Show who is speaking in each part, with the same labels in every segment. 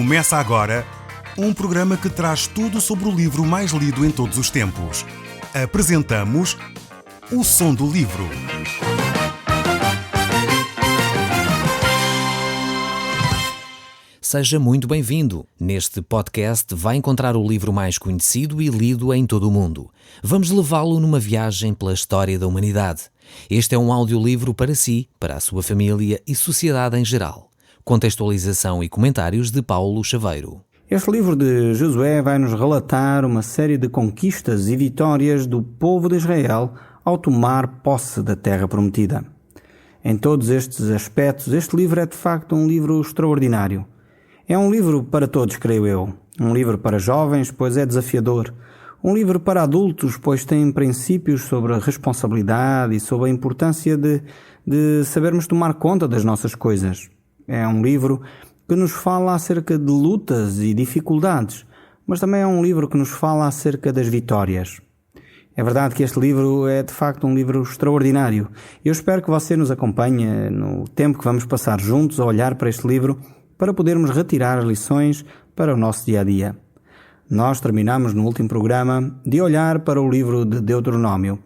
Speaker 1: Começa agora um programa que traz tudo sobre o livro mais lido em todos os tempos. Apresentamos O Som do Livro.
Speaker 2: Seja muito bem-vindo. Neste podcast vai encontrar o livro mais conhecido e lido em todo o mundo. Vamos levá-lo numa viagem pela história da humanidade. Este é um audiolivro para si, para a sua família e sociedade em geral. Contextualização e comentários de Paulo Chaveiro.
Speaker 3: Este livro de Josué vai-nos relatar uma série de conquistas e vitórias do povo de Israel ao tomar posse da terra prometida. Em todos estes aspectos, este livro é de facto um livro extraordinário. É um livro para todos, creio eu. Um livro para jovens, pois é desafiador. Um livro para adultos, pois tem princípios sobre a responsabilidade e sobre a importância de sabermos tomar conta das nossas coisas. É um livro que nos fala acerca de lutas e dificuldades, mas também é um livro que nos fala acerca das vitórias. É verdade que este livro é de facto um livro extraordinário. Eu espero que você nos acompanhe no tempo que vamos passar juntos a olhar para este livro para podermos retirar as lições para o nosso dia-a-dia. Nós terminamos no último programa de olhar para o livro de Deuteronômio.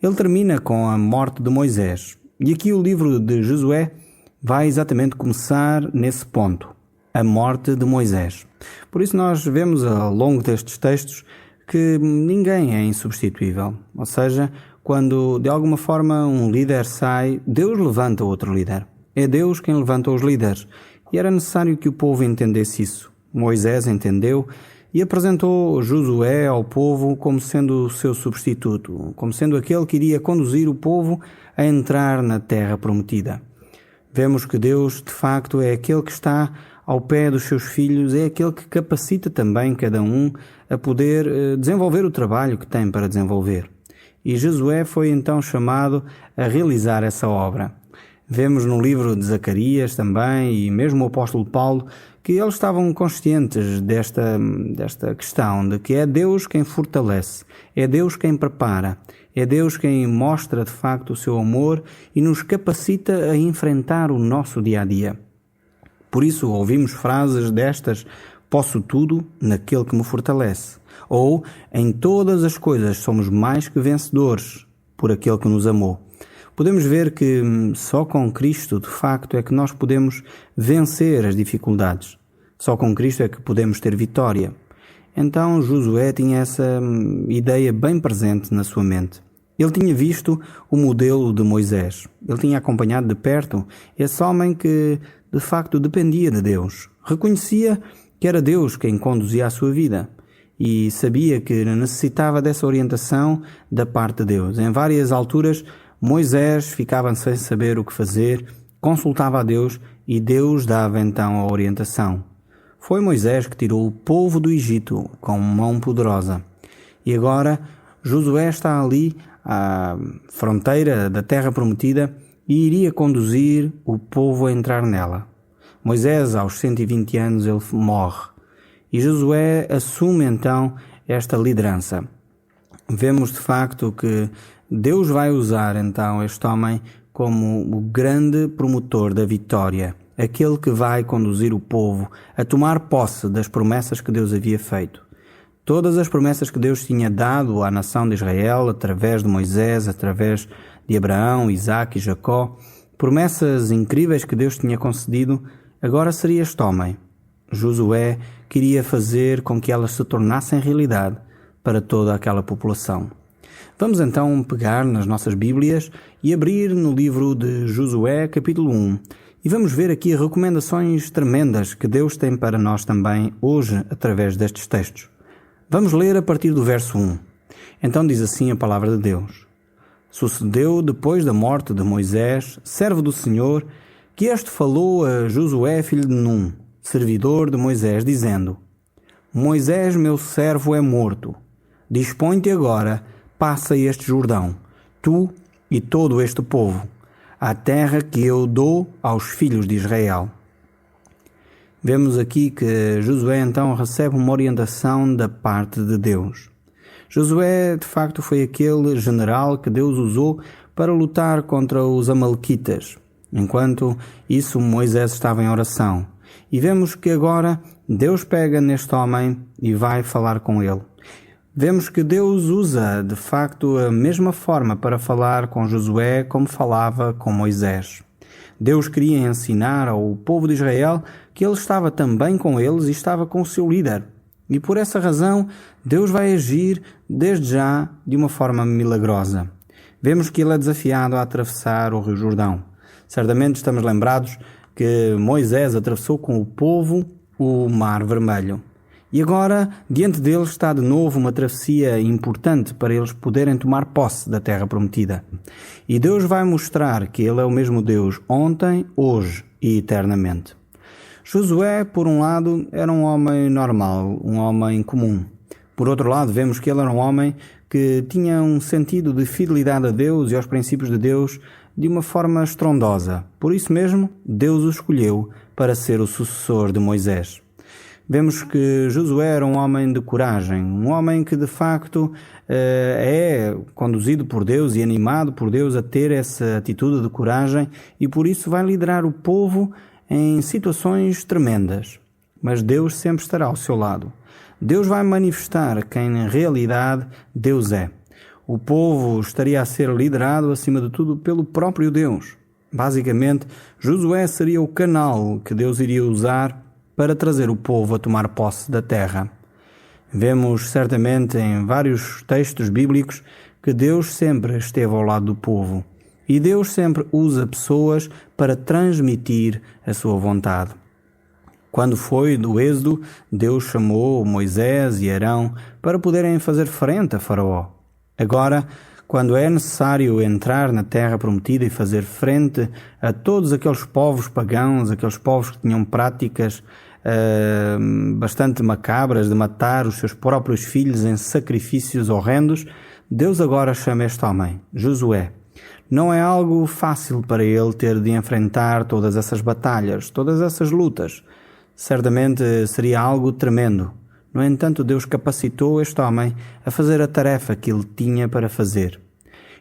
Speaker 3: Ele termina com a morte de Moisés. E aqui o livro de Josué vai exatamente começar nesse ponto, a morte de Moisés. Por isso nós vemos ao longo destes textos que ninguém é insubstituível. Ou seja, quando de alguma forma um líder sai, Deus levanta outro líder. É Deus quem levanta os líderes. E era necessário que o povo entendesse isso. Moisés entendeu e apresentou Josué ao povo como sendo o seu substituto, como sendo aquele que iria conduzir o povo a entrar na terra prometida. Vemos que Deus, de facto, é aquele que está ao pé dos seus filhos, é aquele que capacita também cada um a poder desenvolver o trabalho que tem para desenvolver. E Josué foi então chamado a realizar essa obra. Vemos no livro de Zacarias também, e mesmo o apóstolo Paulo, que eles estavam conscientes desta questão, de que é Deus quem fortalece, é Deus quem prepara, é Deus quem mostra de facto o seu amor e nos capacita a enfrentar o nosso dia-a-dia. Por isso ouvimos frases destas: posso tudo naquele que me fortalece, ou em todas as coisas somos mais que vencedores por aquele que nos amou. Podemos ver que só com Cristo, de facto, é que nós podemos vencer as dificuldades. Só com Cristo é que podemos ter vitória. Então Josué tinha essa ideia bem presente na sua mente. Ele tinha visto o modelo de Moisés. Ele tinha acompanhado de perto esse homem que, de facto, dependia de Deus. Reconhecia que era Deus quem conduzia a sua vida e sabia que necessitava dessa orientação da parte de Deus. Em várias alturas, Moisés ficava sem saber o que fazer, consultava a Deus e Deus dava então a orientação. Foi Moisés que tirou o povo do Egito com mão poderosa. E agora Josué está ali à fronteira da terra prometida e iria conduzir o povo a entrar nela. Moisés, aos 120 anos, ele morre. E Josué assume então esta liderança. Vemos de facto que Deus vai usar então este homem como o grande promotor da vitória, aquele que vai conduzir o povo a tomar posse das promessas que Deus havia feito. Todas as promessas que Deus tinha dado à nação de Israel, através de Moisés, através de Abraão, Isaque e Jacó, promessas incríveis que Deus tinha concedido, agora seria este homem. Josué queria fazer com que elas se tornassem realidade para toda aquela população. Vamos então pegar nas nossas Bíblias e abrir no livro de Josué, capítulo 1. E vamos ver aqui recomendações tremendas que Deus tem para nós também hoje através destes textos. Vamos ler a partir do verso 1. Então diz assim a palavra de Deus. Sucedeu depois da morte de Moisés, servo do Senhor, que este falou a Josué, filho de Num, servidor de Moisés, dizendo: Moisés, meu servo, é morto. Dispõe-te agora, passa este Jordão, tu e todo este povo, à terra que eu dou aos filhos de Israel. Vemos aqui que Josué então recebe uma orientação da parte de Deus. Josué, de facto, foi aquele general que Deus usou para lutar contra os amalequitas. Enquanto isso, Moisés estava em oração. E vemos que agora Deus pega neste homem e vai falar com ele. Vemos que Deus usa, de facto, a mesma forma para falar com Josué como falava com Moisés. Deus queria ensinar ao povo de Israel que ele estava também com eles e estava com o seu líder. E por essa razão, Deus vai agir desde já de uma forma milagrosa. Vemos que ele é desafiado a atravessar o Rio Jordão. Certamente estamos lembrados que Moisés atravessou com o povo o Mar Vermelho. E agora, diante deles está de novo uma travessia importante para eles poderem tomar posse da terra prometida. E Deus vai mostrar que Ele é o mesmo Deus ontem, hoje e eternamente. Josué, por um lado, era um homem normal, um homem comum. Por outro lado, vemos que ele era um homem que tinha um sentido de fidelidade a Deus e aos princípios de Deus de uma forma estrondosa. Por isso mesmo, Deus o escolheu para ser o sucessor de Moisés. Vemos que Josué era um homem de coragem, um homem que de facto é conduzido por Deus e animado por Deus a ter essa atitude de coragem e por isso vai liderar o povo em situações tremendas. Mas Deus sempre estará ao seu lado. Deus vai manifestar quem em realidade Deus é. O povo estaria a ser liderado acima de tudo pelo próprio Deus. Basicamente, Josué seria o canal que Deus iria usar para trazer o povo a tomar posse da terra. Vemos certamente em vários textos bíblicos que Deus sempre esteve ao lado do povo e Deus sempre usa pessoas para transmitir a sua vontade. Quando foi do Êxodo, Deus chamou Moisés e Arão para poderem fazer frente a Faraó. Agora, quando é necessário entrar na terra prometida e fazer frente a todos aqueles povos pagãos, aqueles povos que tinham práticas bastante macabras de matar os seus próprios filhos em sacrifícios horrendos, Deus agora chama este homem, Josué. Não é algo fácil para ele ter de enfrentar todas essas batalhas, todas essas lutas. Certamente seria algo tremendo. No entanto, Deus capacitou este homem a fazer a tarefa que ele tinha para fazer.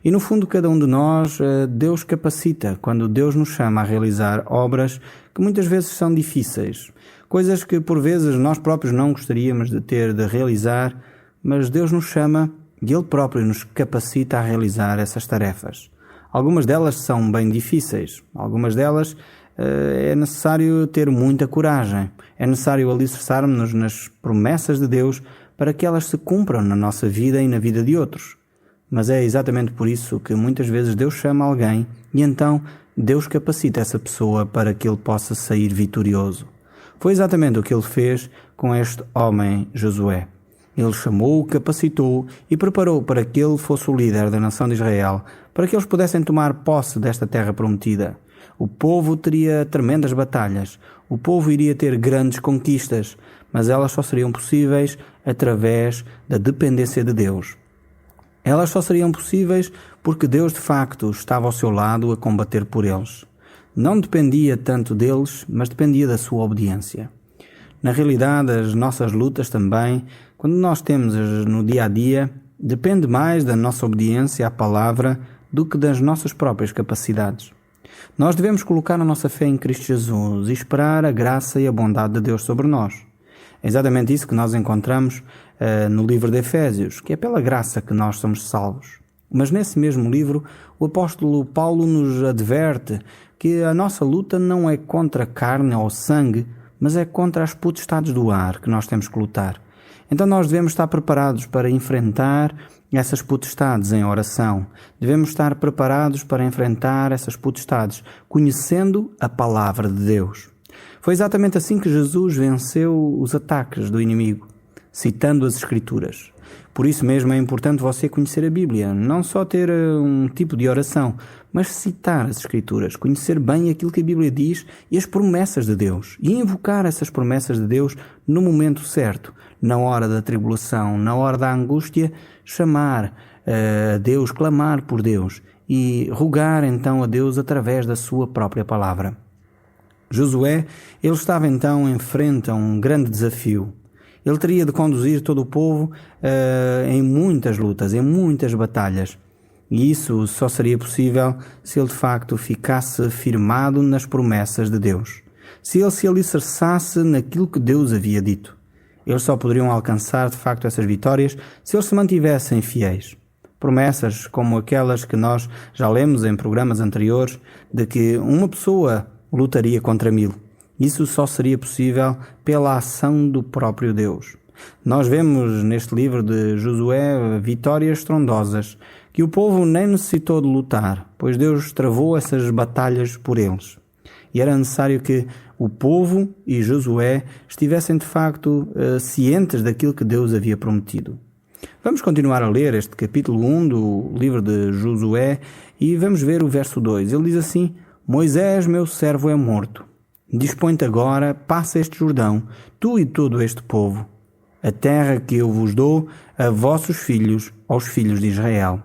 Speaker 3: E no fundo, cada um de nós, Deus capacita quando Deus nos chama a realizar obras que muitas vezes são difíceis. Coisas que por vezes nós próprios não gostaríamos de ter de realizar, mas Deus nos chama e Ele próprio nos capacita a realizar essas tarefas. Algumas delas são bem difíceis, algumas delas é necessário ter muita coragem, é necessário alicerçarmos-nos nas promessas de Deus para que elas se cumpram na nossa vida e na vida de outros. Mas é exatamente por isso que muitas vezes Deus chama alguém e então Deus capacita essa pessoa para que ele possa sair vitorioso. Foi exatamente o que ele fez com este homem Josué. Ele chamou, capacitou e preparou para que ele fosse o líder da nação de Israel, para que eles pudessem tomar posse desta terra prometida. O povo teria tremendas batalhas, o povo iria ter grandes conquistas, mas elas só seriam possíveis através da dependência de Deus. Elas só seriam possíveis porque Deus de facto estava ao seu lado a combater por eles. Não dependia tanto deles, mas dependia da sua obediência. Na realidade, as nossas lutas também, quando nós temos no dia a dia, depende mais da nossa obediência à palavra do que das nossas próprias capacidades. Nós devemos colocar a nossa fé em Cristo Jesus e esperar a graça e a bondade de Deus sobre nós. É exatamente isso que nós encontramos no livro de Efésios, que é pela graça que nós somos salvos. Mas nesse mesmo livro, o apóstolo Paulo nos adverte que a nossa luta não é contra a carne ou sangue, mas é contra as potestades do ar que nós temos que lutar. Então nós devemos estar preparados para enfrentar essas potestades em oração. Devemos estar preparados para enfrentar essas potestades, conhecendo a palavra de Deus. Foi exatamente assim que Jesus venceu os ataques do inimigo, citando as Escrituras. Por isso mesmo é importante você conhecer a Bíblia, não só ter um tipo de oração, mas citar as Escrituras, conhecer bem aquilo que a Bíblia diz e as promessas de Deus, e invocar essas promessas de Deus no momento certo, na hora da tribulação, na hora da angústia, chamar a Deus, clamar por Deus e rogar então a Deus através da sua própria palavra. Josué, ele estava então em frente a um grande desafio. Ele teria de conduzir todo o povo em muitas lutas, em muitas batalhas. E isso só seria possível se ele de facto ficasse firmado nas promessas de Deus. se ele se alicerçasse naquilo que Deus havia dito. Eles só poderiam alcançar, de facto, essas vitórias se eles se mantivessem fiéis. Promessas como aquelas que nós já lemos em programas anteriores, de que uma pessoa lutaria contra 1000. Isso só seria possível pela ação do próprio Deus. Nós vemos neste livro de Josué vitórias estrondosas, que o povo nem necessitou de lutar, pois Deus travou essas batalhas por eles. E era necessário que o povo e Josué estivessem de facto cientes daquilo que Deus havia prometido. Vamos continuar a ler este capítulo 1 do livro de Josué e vamos ver o verso 2. Ele diz assim: Moisés, meu servo, é morto. Dispõe-te agora, passa este Jordão, tu e todo este povo, a terra que eu vos dou a vossos filhos, aos filhos de Israel.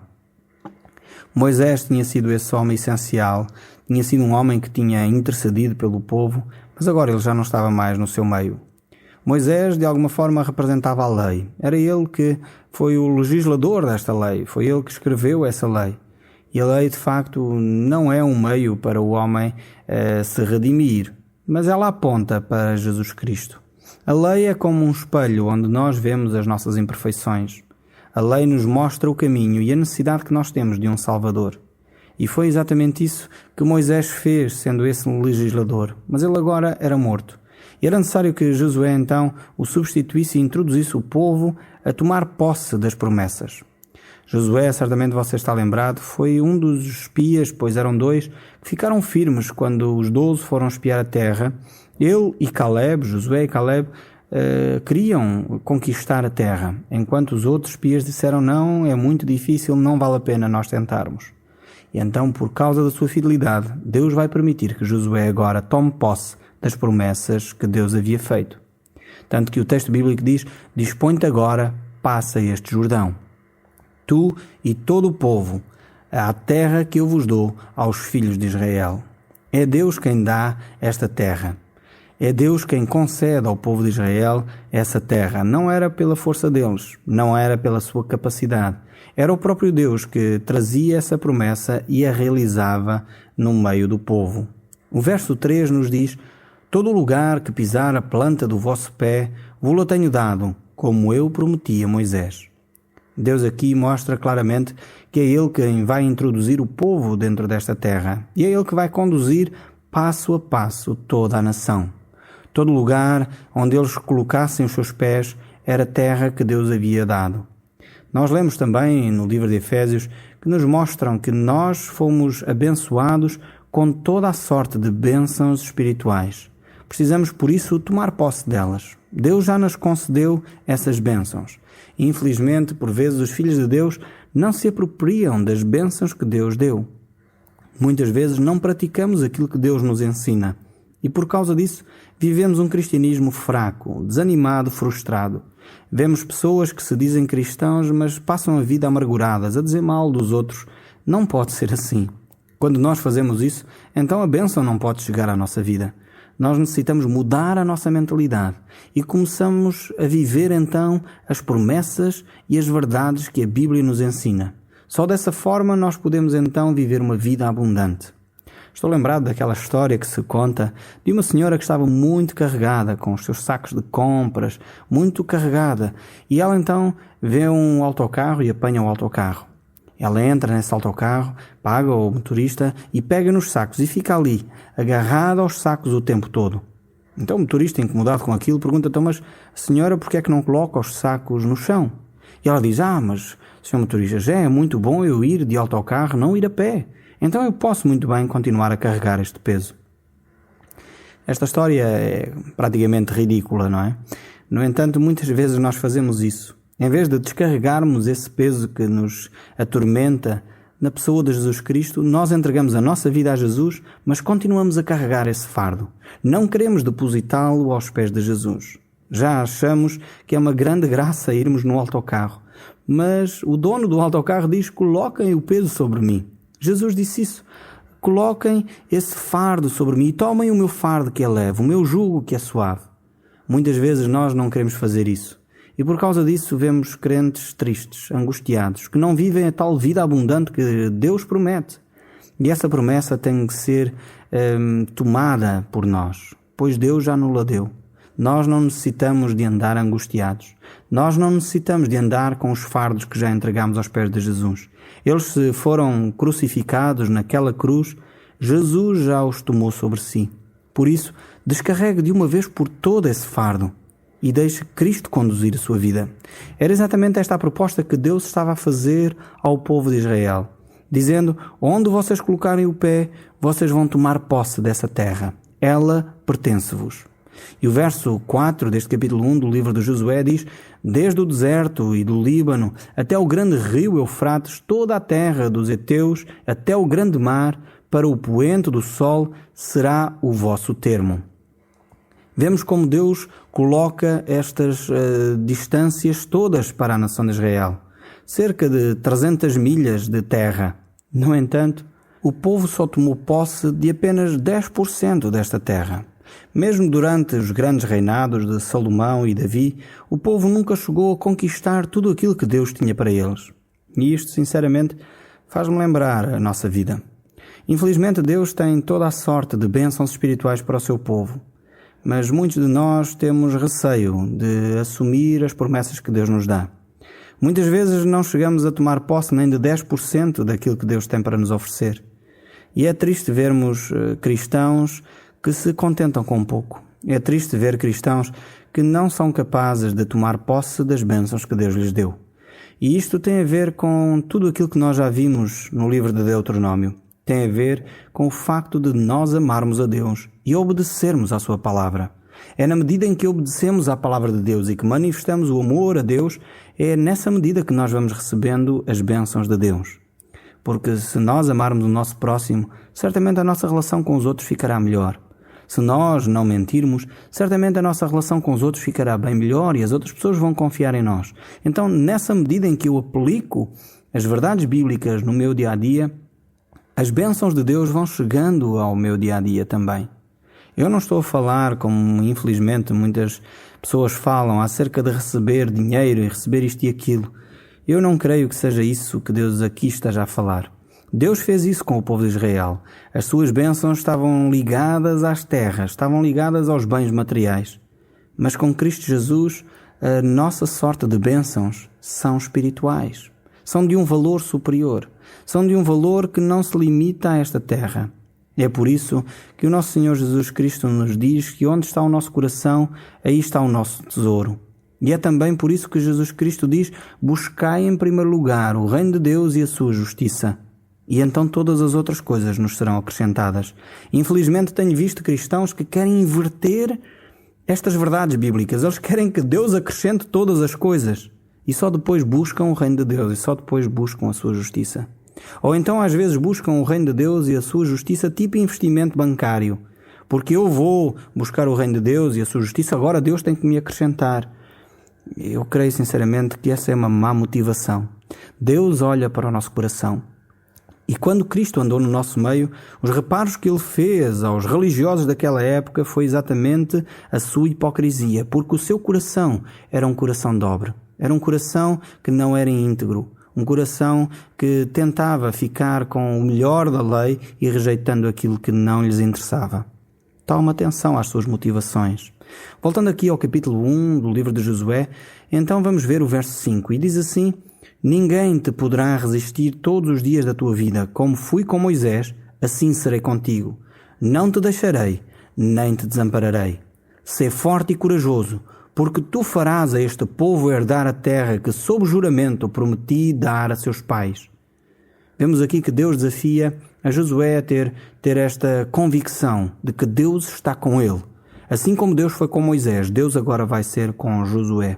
Speaker 3: Moisés tinha sido esse homem essencial, tinha sido um homem que tinha intercedido pelo povo, mas agora ele já não estava mais no seu meio. Moisés, de alguma forma, representava a lei. Era ele que foi o legislador desta lei, foi ele que escreveu essa lei. E a lei, de facto, não é um meio para o homem se redimir, mas ela aponta para Jesus Cristo. A lei é como um espelho onde nós vemos as nossas imperfeições. A lei nos mostra o caminho e a necessidade que nós temos de um Salvador. E foi exatamente isso que Moisés fez, sendo esse um legislador. Mas ele agora era morto. E era necessário que Josué, então, o substituísse e introduzisse o povo a tomar posse das promessas. Josué, certamente você está lembrado, foi um dos espias, pois eram 2, que ficaram firmes quando os 12 foram espiar a terra. Ele e Caleb, Josué e Caleb, queriam conquistar a terra, enquanto os outros espias disseram: não, é muito difícil, não vale a pena nós tentarmos. E então, por causa da sua fidelidade, Deus vai permitir que Josué agora tome posse das promessas que Deus havia feito. Tanto que o texto bíblico diz: dispõe-te agora, passa este Jordão, tu e todo o povo, à terra que eu vos dou aos filhos de Israel. É Deus quem dá esta terra. É Deus quem concede ao povo de Israel essa terra. Não era pela força deles, não era pela sua capacidade. Era o próprio Deus que trazia essa promessa e a realizava no meio do povo. O verso 3 nos diz: todo lugar que pisar a planta do vosso pé, vou-lo tenho dado, como eu prometi a Moisés. Deus aqui mostra claramente que é Ele quem vai introduzir o povo dentro desta terra. E é Ele que vai conduzir passo a passo toda a nação. Todo lugar onde eles colocassem os seus pés era terra que Deus havia dado. Nós lemos também no livro de Efésios que nos mostram que nós fomos abençoados com toda a sorte de bênçãos espirituais. Precisamos, por isso, tomar posse delas. Deus já nos concedeu essas bênçãos. Infelizmente, por vezes, os filhos de Deus não se apropriam das bênçãos que Deus deu. Muitas vezes não praticamos aquilo que Deus nos ensina. E por causa disso, vivemos um cristianismo fraco, desanimado, frustrado. Vemos pessoas que se dizem cristãos, mas passam a vida amarguradas, a dizer mal dos outros. Não pode ser assim. Quando nós fazemos isso, então a bênção não pode chegar à nossa vida. Nós necessitamos mudar a nossa mentalidade e começamos a viver então as promessas e as verdades que a Bíblia nos ensina. Só dessa forma nós podemos então viver uma vida abundante. Estou lembrado daquela história que se conta de uma senhora que estava muito carregada, com os seus sacos de compras, muito carregada. E ela então vê um autocarro e apanha o autocarro. Ela entra nesse autocarro, paga o motorista e pega nos sacos e fica ali, agarrada aos sacos o tempo todo. Então o motorista, incomodado com aquilo, pergunta: então, mas senhora, por que é que não coloca os sacos no chão? E ela diz: mas senhor motorista, já é muito bom eu ir de autocarro, não ir a pé. Então eu posso muito bem continuar a carregar este peso. Esta história é praticamente ridícula, não é? No entanto, muitas vezes nós fazemos isso. Em vez de descarregarmos esse peso que nos atormenta na pessoa de Jesus Cristo, nós entregamos a nossa vida a Jesus, mas continuamos a carregar esse fardo. Não queremos depositá-lo aos pés de Jesus. Já achamos que é uma grande graça irmos no autocarro. Mas o dono do autocarro diz: coloquem o peso sobre mim. Jesus disse isso. Coloquem esse fardo sobre mim e tomem o meu fardo que é leve, o meu jugo que é suave. Muitas vezes nós não queremos fazer isso. E por causa disso vemos crentes tristes, angustiados, que não vivem a tal vida abundante que Deus promete. E essa promessa tem que ser tomada por nós. pois Deus já nos deu. Nós não necessitamos de andar angustiados. Nós não necessitamos de andar com os fardos que já entregamos aos pés de Jesus. Eles se foram crucificados naquela cruz, Jesus já os tomou sobre si. Por isso, descarregue de uma vez por toda esse fardo e deixe Cristo conduzir a sua vida. Era exatamente esta a proposta que Deus estava a fazer ao povo de Israel, dizendo: onde vocês colocarem o pé, vocês vão tomar posse dessa terra. Ela pertence-vos. E o verso 4 deste capítulo 1 do livro de Josué diz: desde o deserto e do Líbano até o grande rio Eufrates, toda a terra dos heteus, até o grande mar, para o poente do sol, será o vosso termo. Vemos como Deus coloca estas distâncias todas para a nação de Israel. Cerca de 300 milhas de terra. No entanto, o povo só tomou posse de apenas 10% desta terra. Mesmo durante os grandes reinados de Salomão e Davi, o povo nunca chegou a conquistar tudo aquilo que Deus tinha para eles. E isto, sinceramente, faz-me lembrar a nossa vida. Infelizmente, Deus tem toda a sorte de bênçãos espirituais para o seu povo. Mas muitos de nós temos receio de assumir as promessas que Deus nos dá. Muitas vezes não chegamos a tomar posse nem de 10% daquilo que Deus tem para nos oferecer. E é triste vermos cristãos que se contentam com pouco. É triste ver cristãos que não são capazes de tomar posse das bênçãos que Deus lhes deu. E isto tem a ver com tudo aquilo que nós já vimos no livro de Deuteronômio. Tem a ver com o facto de nós amarmos a Deus e obedecermos à sua palavra. É na medida em que obedecemos à palavra de Deus e que manifestamos o amor a Deus, é nessa medida que nós vamos recebendo as bênçãos de Deus. Porque se nós amarmos o nosso próximo, certamente a nossa relação com os outros ficará melhor. Se nós não mentirmos, certamente a nossa relação com os outros ficará bem melhor e as outras pessoas vão confiar em nós. Então, nessa medida em que eu aplico as verdades bíblicas no meu dia-a-dia, as bênçãos de Deus vão chegando ao meu dia-a-dia também. Eu não estou a falar, como infelizmente muitas pessoas falam, acerca de receber dinheiro e receber isto e aquilo. Eu não creio que seja isso que Deus aqui esteja a falar. Deus fez isso com o povo de Israel. As suas bênçãos estavam ligadas às terras, estavam ligadas aos bens materiais. Mas com Cristo Jesus, a nossa sorte de bênçãos são espirituais. São de um valor superior. São de um valor que não se limita a esta terra. É por isso que o nosso Senhor Jesus Cristo nos diz que onde está o nosso coração, aí está o nosso tesouro. E é também por isso que Jesus Cristo diz: buscai em primeiro lugar o reino de Deus e a sua justiça. E então todas as outras coisas nos serão acrescentadas. Infelizmente tenho visto cristãos que querem inverter estas verdades bíblicas. Eles querem que Deus acrescente todas as coisas. E só depois buscam o reino de Deus e só depois buscam a sua justiça. Ou então às vezes buscam o reino de Deus e a sua justiça tipo investimento bancário. Porque eu vou buscar o reino de Deus e a sua justiça, agora Deus tem que me acrescentar. Eu creio sinceramente que essa é uma má motivação. Deus olha para o nosso coração. E quando Cristo andou no nosso meio, os reparos que ele fez aos religiosos daquela época foi exatamente a sua hipocrisia, porque o seu coração era um coração dobre. Era um coração que não era íntegro. Um coração que tentava ficar com o melhor da lei e rejeitando aquilo que não lhes interessava. Tome atenção às suas motivações. Voltando aqui ao capítulo 1 do livro de Josué, então vamos ver o verso 5. E diz assim: ninguém te poderá resistir todos os dias da tua vida. Como fui com Moisés, assim serei contigo. Não te deixarei, nem te desampararei. Sê forte e corajoso, porque tu farás a este povo herdar a terra que, sob juramento, prometi dar a seus pais. Vemos aqui que Deus desafia a Josué a ter esta convicção de que Deus está com ele. Assim como Deus foi com Moisés, Deus agora vai ser com Josué.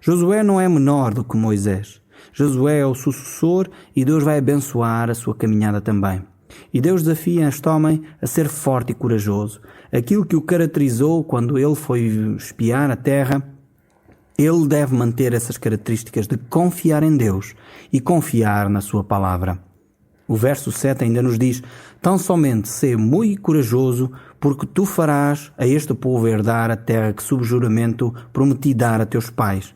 Speaker 3: Josué não é menor do que Moisés. Josué é o sucessor e Deus vai abençoar a sua caminhada também. E Deus desafia este homem a ser forte e corajoso. Aquilo que o caracterizou quando ele foi espiar a terra, ele deve manter essas características de confiar em Deus e confiar na sua palavra. O verso 7 ainda nos diz: tão somente sê muito corajoso, porque tu farás a este povo herdar a terra que sob juramento prometi dar a teus pais.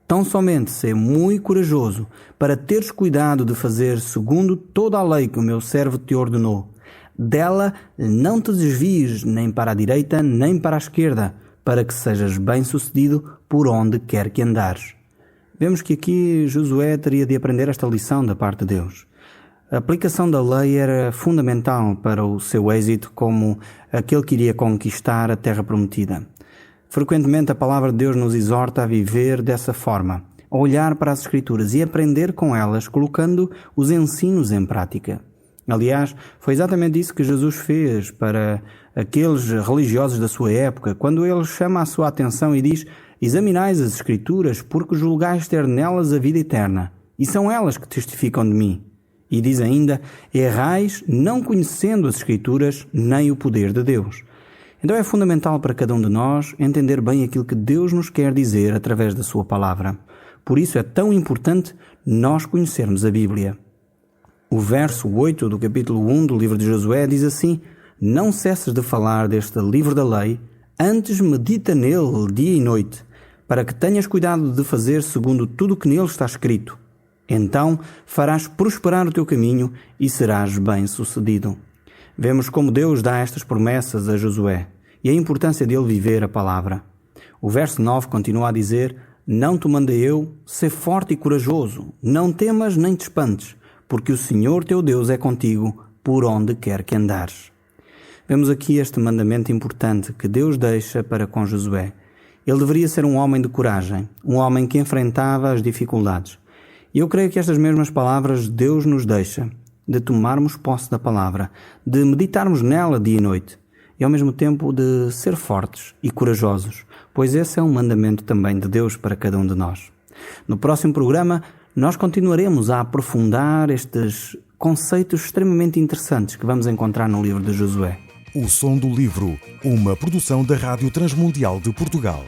Speaker 3: Tão somente sê muito corajoso, para teres cuidado de fazer segundo toda a lei que o meu servo te ordenou. Dela não te desvies nem para a direita nem para a esquerda, para que sejas bem-sucedido por onde quer que andares. Vemos que aqui Josué teria de aprender esta lição da parte de Deus. A aplicação da lei era fundamental para o seu êxito como aquele que iria conquistar a terra prometida. Frequentemente a palavra de Deus nos exorta a viver dessa forma, a olhar para as Escrituras e aprender com elas, colocando os ensinos em prática. Aliás, foi exatamente isso que Jesus fez para aqueles religiosos da sua época, quando ele chama a sua atenção e diz: examinais as Escrituras, porque julgais ter nelas a vida eterna, e são elas que testificam de mim. E diz ainda: errais não conhecendo as Escrituras nem o poder de Deus. Então é fundamental para cada um de nós entender bem aquilo que Deus nos quer dizer através da sua palavra. Por isso é tão importante nós conhecermos a Bíblia. O verso 8 do capítulo 1 do livro de Josué diz assim: não cesses de falar deste livro da lei, antes medita nele dia e noite, para que tenhas cuidado de fazer segundo tudo o que nele está escrito. Então farás prosperar o teu caminho e serás bem-sucedido. Vemos como Deus dá estas promessas a Josué e a importância dele viver a palavra. O verso 9 continua a dizer: não te mandei eu, sê forte e corajoso, não temas nem te espantes, porque o Senhor teu Deus é contigo por onde quer que andares. Vemos aqui este mandamento importante que Deus deixa para com Josué. Ele deveria ser um homem de coragem, um homem que enfrentava as dificuldades. E eu creio que estas mesmas palavras Deus nos deixa, de tomarmos posse da palavra, de meditarmos nela dia e noite, e ao mesmo tempo de ser fortes e corajosos, pois esse é um mandamento também de Deus para cada um de nós. No próximo programa, nós continuaremos a aprofundar estes conceitos extremamente interessantes que vamos encontrar no livro de Josué.
Speaker 1: O Som do Livro, uma produção da Rádio Transmundial de Portugal.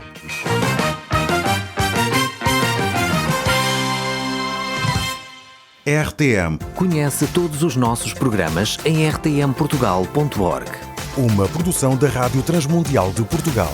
Speaker 1: RTM.
Speaker 2: Conhece todos os nossos programas em rtmportugal.org.
Speaker 1: Uma produção da Rádio Transmundial de Portugal.